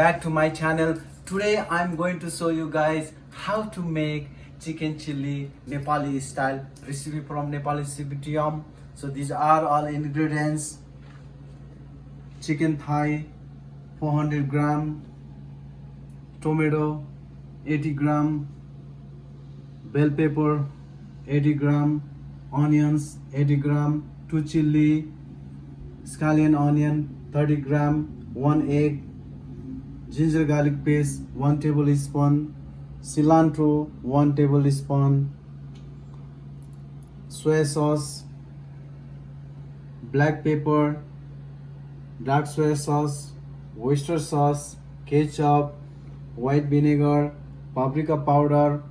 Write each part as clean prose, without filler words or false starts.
back to my channel. Today I'm going to show you guys how to make chicken chili Nepali style recipe from Nepali CBTM. So these are all ingredients: chicken thigh 400 gram, tomato 80 gram, bell pepper 80 gram, onions 80 gram, 2 chili, scallion onion 30 gram, 1 egg, ginger garlic paste 1 tablespoon, cilantro 1 tablespoon, soya sauce, black pepper, dark soya sauce, oyster sauce, ketchup, white vinegar, paprika powder,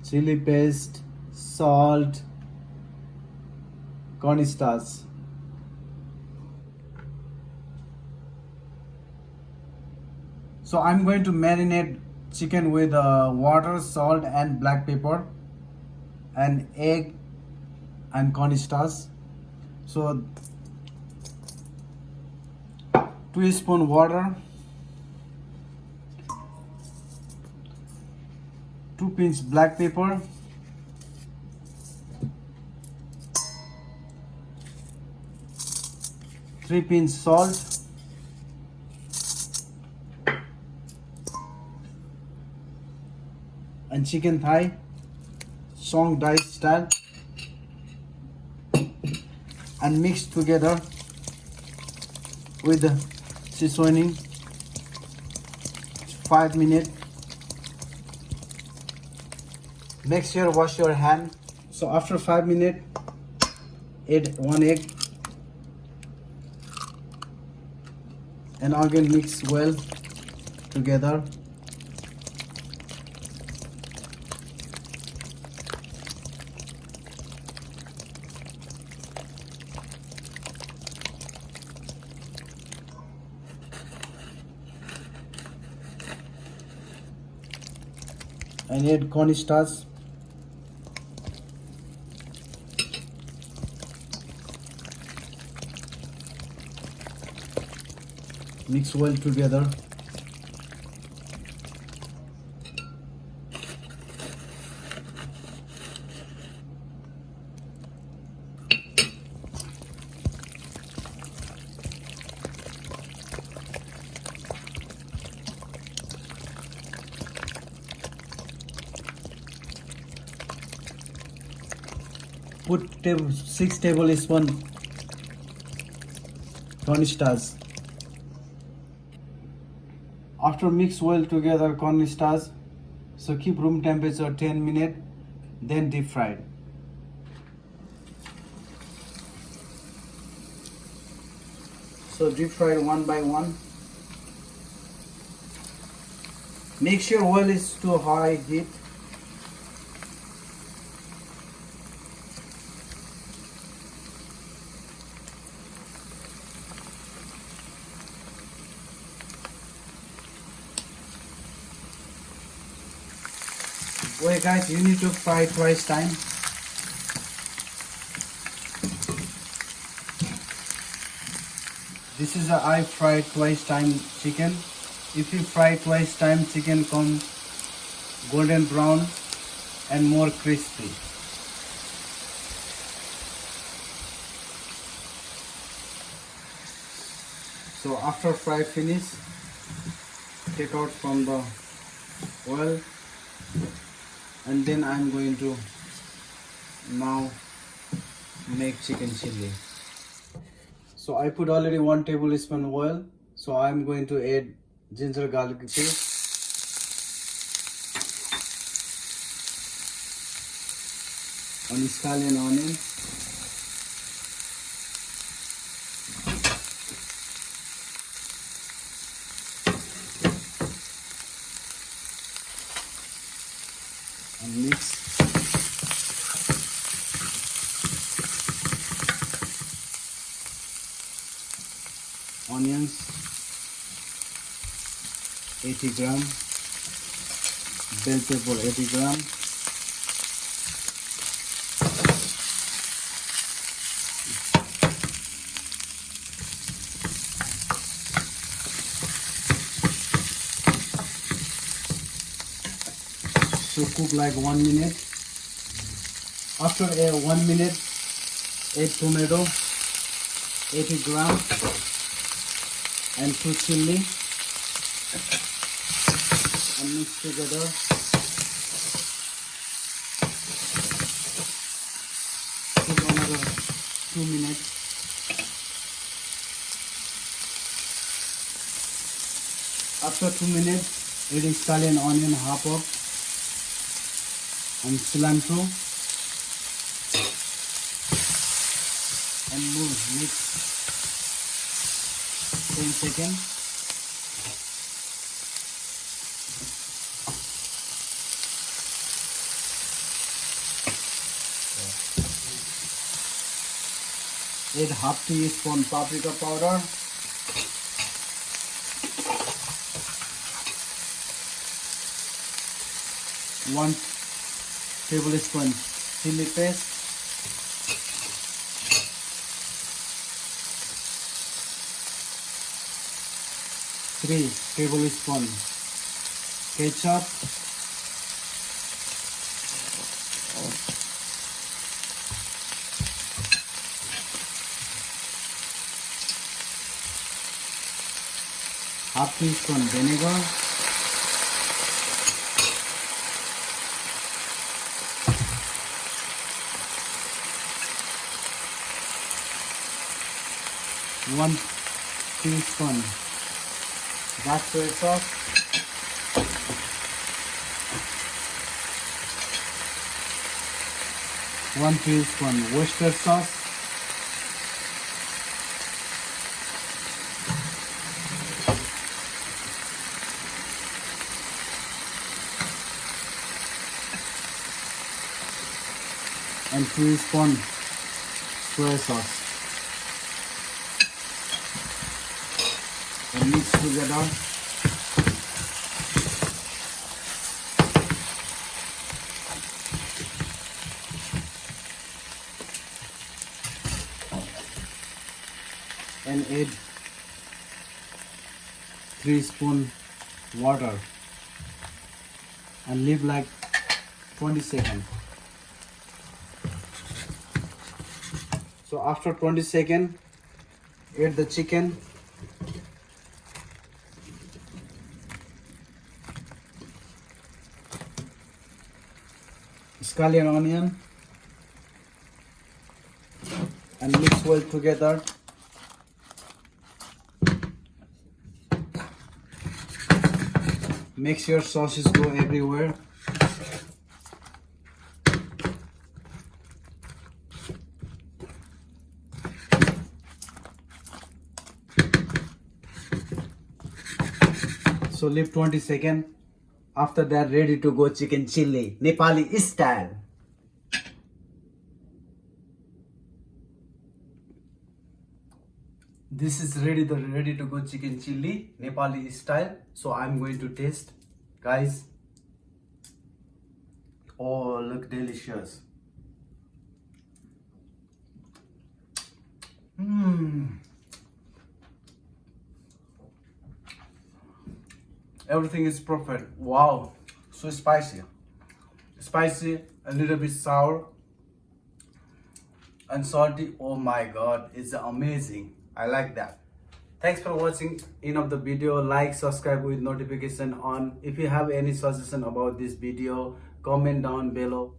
chili paste, salt, cornstarch. So I'm going to marinate chicken with water, salt and black pepper and egg and cornstarch. So 2 spoon water, 2 pinch black pepper, 3 pinch salt, and chicken thigh, strong dice style, and mix together with the seasoning 5 minutes. Make sure wash your hand. So after 5 minutes, add 1 egg and again mix well together. And add cornstarch. Mix well together. Put 6 tablespoons cornstarch. After mix well together cornstarch, so keep room temperature 10 minutes, then deep fried. So deep fried one by one. Make sure oil is too high heat. Wait guys, you need to fry twice time. This is a I fried twice time chicken. If you fry twice time, chicken comes golden brown and more crispy. So after fry finish, take out from the oil. And then I'm going to now make chicken chili. So I put already 1 tablespoon oil. So I'm going to add ginger garlic paste, and scallion onion, and mix. Onions 80 gram, bell pepper 80 gram, So cook like 1 minute. After 1 minute, add tomato, 80 gram, and 2 chili, and mix together. Cook another 2 minutes. After 2 minutes, add scallion onion half up and cilantro, and mix 10 seconds. Add half teaspoon paprika powder, 1 tablespoon chili paste, 3 tablespoon ketchup, half teaspoon vinegar, one teaspoon black soy sauce, 1 teaspoon oyster sauce, and 2 teaspoon soya sauce. And mix together. And add 3 spoon water and leave like 20 seconds. So after 20 seconds, add the chicken, scallion onion, and mix well together. Make sure sauces go everywhere. So leave 20 seconds. After that, ready to go chicken chili, Nepali style. This is ready to go chicken chili, Nepali style. So I'm going to taste, guys. Oh, look delicious. Everything is perfect. Wow, so spicy, a little bit sour and salty. Oh my god, it's amazing. I like that. Thanks for watching end of the video. Like, subscribe with notification on. If you have any suggestion about this video, comment down below.